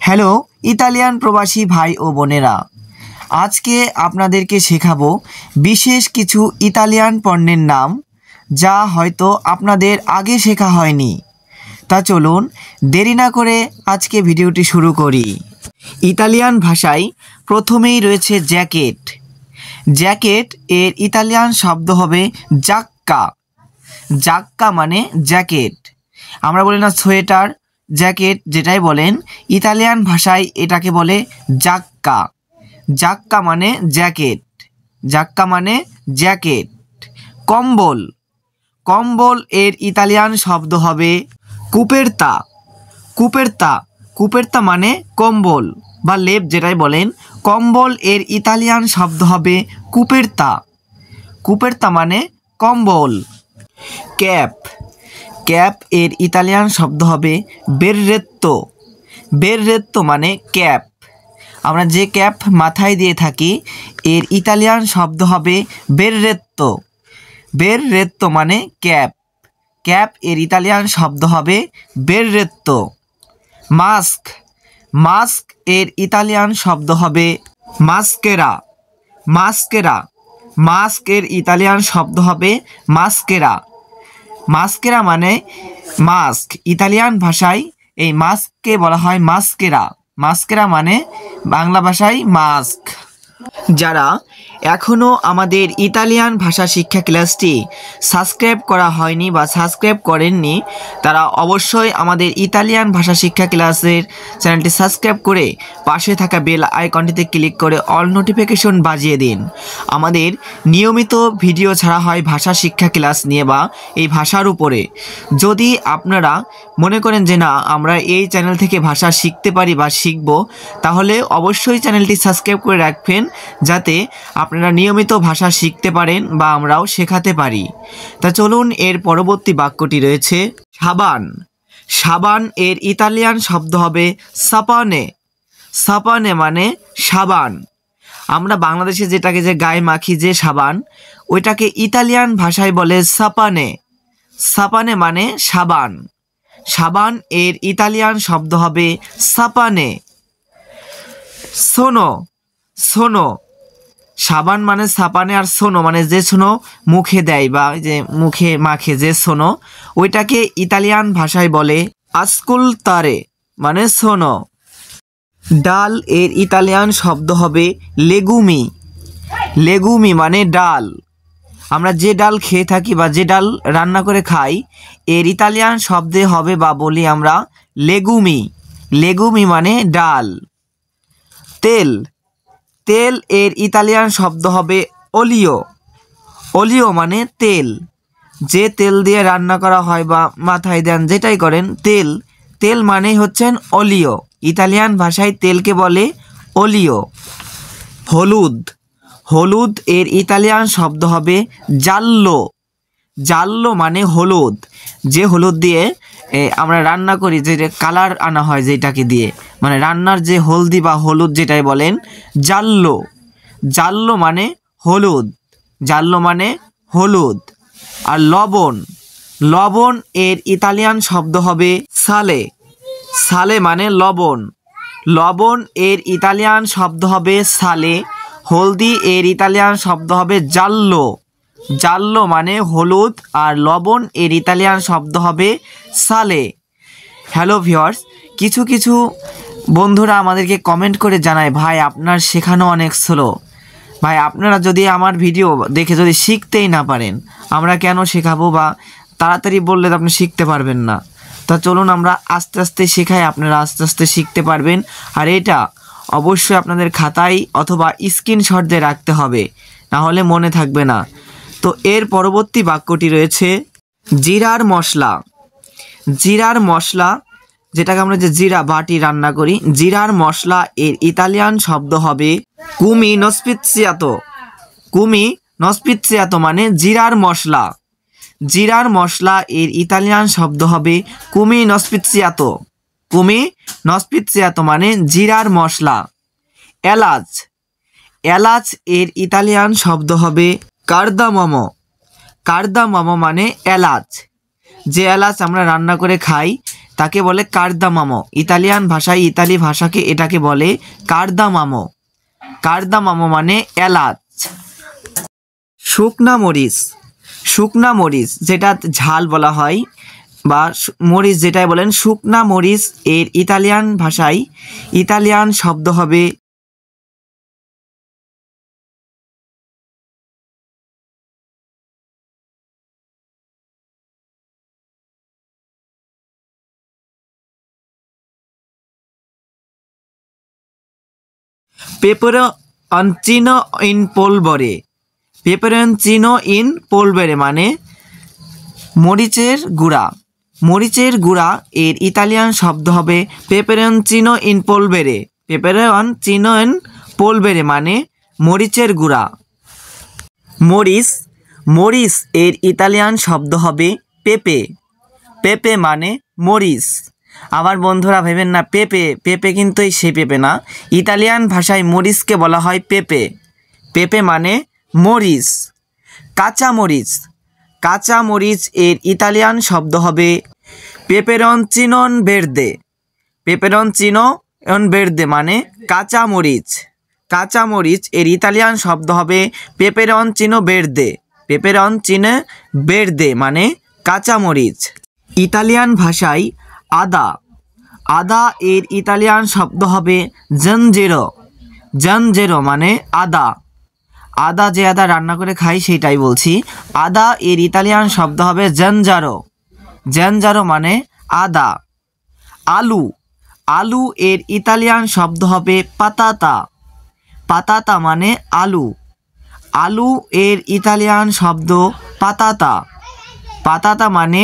Hello Italian প্রবাসী ভাই ও বোনেরা, আজকে আপনাদেরকে শেখাবো বিশেষ কিছু ইতালিয়ান পণ্যের নাম যা হয়তো আপনাদের আগে শেখা হয়নি। তা চলুন দেরি না করে আজকে ভিডিওটি শুরু করি। ইতালিয়ান ভাষায় প্রথমেই রয়েছে জ্যাকেট। জ্যাকেট এর ইতালিয়ান শব্দ হবে জাক্কা। জাক্কা মানে জ্যাকেট। আমরা বলি না সোয়েটার, জ্যাকেট যেটাই বলেন, ইতালিয়ান ভাষায় এটাকে বলে জাক্কা। জাক্কা মানে জ্যাকেট, জাক্কা মানে জ্যাকেট। কম্বল। কম্বল এর ইতালিয়ান শব্দ হবে কুপেরতা। কুপেরতা, কুপেরতা মানে কম্বল বা লেপ যেটাই বলেন। কম্বল এর ইতালিয়ান শব্দ হবে কুপেরতা। কুপেরতা মানে কম্বল। ক্যাপ। ক্যাপ এর ইতালিয়ান শব্দ হবে বেররেত্তো। বেররেত্তো মানে ক্যাপ। আমরা যে ক্যাপ মাথায় দিয়ে থাকি এর ইতালিয়ান শব্দ হবে বেররেত্তো। বেররেত্তো মানে ক্যাপ। ক্যাপ এর ইতালিয়ান শব্দ হবে বেররেত্তো। মাস্ক। মাস্ক এর ইতালিয়ান শব্দ হবে মাস্কেরা। মাস্কেরা। মাস্ক এর ইতালিয়ান শব্দ হবে মাস্কেরা। মাস্কেরা মানে মাস্ক। ইতালিয়ান ভাষায় এই মাস্ককে বলা হয় মাস্কেরা। মাস্কেরা মানে বাংলা ভাষায় মাস্ক। যারা এখনও আমাদের ইতালিয়ান ভাষা শিক্ষা ক্লাসটি সাবস্ক্রাইব করা হয়নি বা সাবস্ক্রাইব করেননি, তারা অবশ্যই আমাদের ইতালিয়ান ভাষা শিক্ষা ক্লাসের চ্যানেলটি সাবস্ক্রাইব করে পাশে থাকা বেল আইকনটিতে ক্লিক করে অল নোটিফিকেশন বাজিয়ে দিন। আমাদের নিয়মিত ভিডিও ছাড়া হয় ভাষা শিক্ষা ক্লাস নিয়ে বা এই ভাষার উপরে। যদি আপনারা মনে করেন যে না, আমরা এই চ্যানেল থেকে ভাষা শিখতে পারি বা শিখব, তাহলে অবশ্যই চ্যানেলটি সাবস্ক্রাইব করে রাখবেন যাতে আপনারা নিয়মিত ভাষা শিখতে পারেন বা আমরাও শেখাতে পারি। তা চলুন এর পরবর্তী বাক্যটি রয়েছে সাবান। সাবান এর ইতালিয়ান শব্দ হবে সাপানে। সাপানে মানে সাবান। আমরা বাংলাদেশে যেটাকে যে গায়ে মাখি যে সাবান, ওইটাকে ইতালিয়ান ভাষায় বলে সাপানে। সাপানে মানে সাবান। সাবান এর ইতালিয়ান শব্দ হবে সাপানে। সোনো। সোনো। সাবান মানে সাপানে, আর সোনো মানে যে সোনো মুখে দেয় বা যে মুখে মাখে যে সোনো, ওইটাকে ইতালিয়ান ভাষায় বলে আসকুলতারে মানে সোনো। ডাল এর ইতালিয়ান শব্দ হবে লেগুমি। লেগুমি মানে ডাল। আমরা যে ডাল খেয়ে থাকি বা যে ডাল রান্না করে খাই, এর ইতালিয়ান শব্দে হবে বা বলি আমরা লেগুমি। লেগুমি মানে ডাল। তেল। তেল এর ইতালিয়ান শব্দ হবে অলিও। অলিও মানে তেল। যে তেল দিয়ে রান্না করা হয় বা মাথায় দেন যেটাই করেন, তেল। তেল মানে হচ্ছেন অলিও। ইতালিয়ান ভাষায় তেলকে বলে অলিও। হলুদ। হলুদ এর ইতালিয়ান শব্দ হবে জাল্লো। জাল্লো মানে হলুদ। যে হলুদ দিয়ে আমরা রান্না করি, যে কালার আনা হয় যেটাকে দিয়ে, মানে রান্নার যে হলদি বা হলুদ যেটাই বলেন, জাল্লো। জাল্লো মানে হলুদ। জাল্লো মানে হলুদ। আর লবণ। লবণ এর ইতালিয়ান শব্দ হবে সালে। সালে মানে লবণ। লবণ এর ইতালিয়ান শব্দ হবে সালে। হলদি এর ইতালিয়ান শব্দ হবে জাল্লো। জাল্লো মানে হলুদ, আর লবণ এর ইতালিয়ান শব্দ হবে সালে। হ্যালো ভিউয়ার্স, কিছু কিছু বন্ধুরা আমাদেরকে কমেন্ট করে জানায়, ভাই আপনার শেখানো অনেক স্লো। ভাই আপনারা যদি আমার ভিডিও দেখে যদি শিখতেই না পারেন, আমরা কেন শেখাবো? বা তাড়াতাড়ি বললে তো আপনি শিখতে পারবেন না। তা চলুন আমরা আস্তে আস্তে শেখাই, আপনারা আস্তে আস্তে শিখতে পারবেন। আর এটা অবশ্যই আপনাদের খাতায় অথবা স্ক্রিনশট দিয়ে রাখতে হবে, না হলে মনে থাকবে না। তো এর পরবর্তী বাক্যটি রয়েছে জিরার মশলা। জিরার মশলা, যেটাকে আমরা যে জিরা বাটি রান্না করি, জিরার মশলা এর ইতালিয়ান শব্দ হবে কুমি নস্পিৎসিয়াতো। কুমি নস্পিৎসিয়াতো মানে জিরার মশলা। জিরার মশলা এর ইতালিয়ান শব্দ হবে কুমি নস্পিৎসিয়াতো। কুমি নস্পিৎসিয়াতো মানে জিরার মশলা। এলাচ। এলাচ এর ইতালিয়ান শব্দ হবে কার্দামমো। কার্দামমো মানে এলাচ। যে এলাচ আমরা রান্না করে খাই, তাকে বলে কার্দামামো। ইতালিয়ান ভাষায়, ইতালি ভাষাকে এটাকে বলে কার্দামামো। কার্দামামো মানে এলাচ। শুকনা মরিচ, শুকনা মরিচ যেটা ঝাল বলা হয় বা মরিচ যেটাই বলেন, শুকনা মরিচ এর ইতালিয়ান ভাষায় ইতালিয়ান শব্দ হবে পেপেরোনচিনো ইন পোলবরে। পেপেরোনচিনো ইন পোলবরে মানে মরিচের গুঁড়া। মরিচের গুঁড়া এর ইতালিয়ান শব্দ হবে পেপেরোনচিনো ইন পোলবেরে। পেপেরোনচিনো ইন পোলবেরে মানে মরিচের গুঁড়া। মরিচ, মরিচ এর ইতালিয়ান শব্দ হবে পেপে। পেপে মানে মরিচ। আবার বন্ধুরা ভেবেন না পেপে, পেপে কিন্তু সেই পেপে না। ইতালিয়ান ভাষায় মরিচকে বলা হয় পেপে। পেপে মানে মরিচ। কাঁচা মরিচ, কাঁচা মরিচ এর ইতালিয়ান শব্দ হবে পেপেরোনচিনো ভের্দে। পেপেরোনচিনো ভের্দে মানে কাঁচা মরিচ। কাঁচা মরিচ এর ইতালিয়ান শব্দ হবে পেপেরোনচিনো ভের্দে। পেপেরোনচিনো ভের্দে মানে কাঁচা মরিচ। ইতালিয়ান ভাষায় আদা, আদা এর ইতালিয়ান শব্দ হবে জঞ্জেরো। জঞ্জেরো মানে আদা। আদা যে আদা রান্না করে খাই সেটাই বলছি। আদা এর ইতালিয়ান শব্দ হবে জঞ্জারো। জঞ্জারো মানে আদা। আলু, আলু এর ইতালিয়ান শব্দ হবে পাতাতা। পাতাতা মানে আলু। আলু এর ইতালিয়ান শব্দ পাতাতা। পাতাতা মানে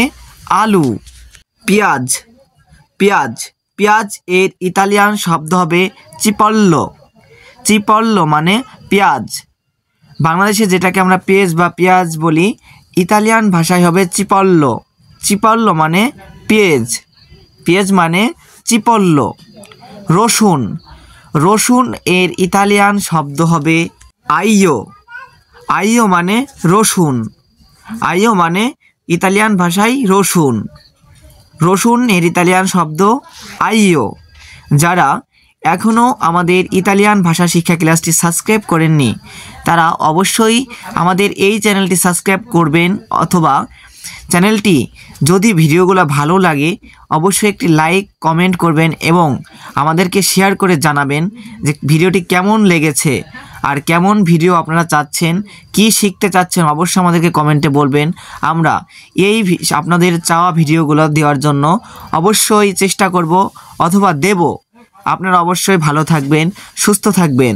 আলু। পেঁয়াজ, পেঁয়াজ, পেঁয়াজ এর ইতালিয়ান শব্দ হবে চিপল্লো। চিপল্লো মানে পেঁয়াজ। বাংলাদেশে যেটাকে আমরা পেঁয়াজ বা পেঁয়াজ বলি, ইতালিয়ান ভাষায় হবে চিপল্লো। চিপল্লো মানে পেঁয়াজ। পেঁয়াজ মানে চিপল্লো। রসুন, রসুন এর ইতালিয়ান শব্দ হবে আইয়ো। আইয়ো মানে রসুন। আইয়ো মানে ইতালিয়ান ভাষায় রসুন। রসুন এর ইতালিয়ান শব্দ আইয়ো। যারা এখনও আমাদের ইতালিয়ান ভাষা শিক্ষা ক্লাসটি সাবস্ক্রাইব করেননি তারা অবশ্যই আমাদের এই চ্যানেলটি সাবস্ক্রাইব করবেন, অথবা চ্যানেলটি যদি ভিডিওগুলো ভালো লাগে অবশ্যই একটি লাইক কমেন্ট করবেন এবং আমাদেরকে শেয়ার করে জানাবেন যে ভিডিওটি কেমন লেগেছে আর কেমন ভিডিও আপনারা চাচ্ছেন, কি শিখতে চাচ্ছেন অবশ্যই আমাদেরকে কমেন্টে বলবেন। আমরা এই আপনাদের চাওয়া ভিডিওগুলো দেওয়ার জন্য অবশ্যই চেষ্টা করব অথবা দেব। আপনারা অবশ্যই ভালো থাকবেন, সুস্থ থাকবেন।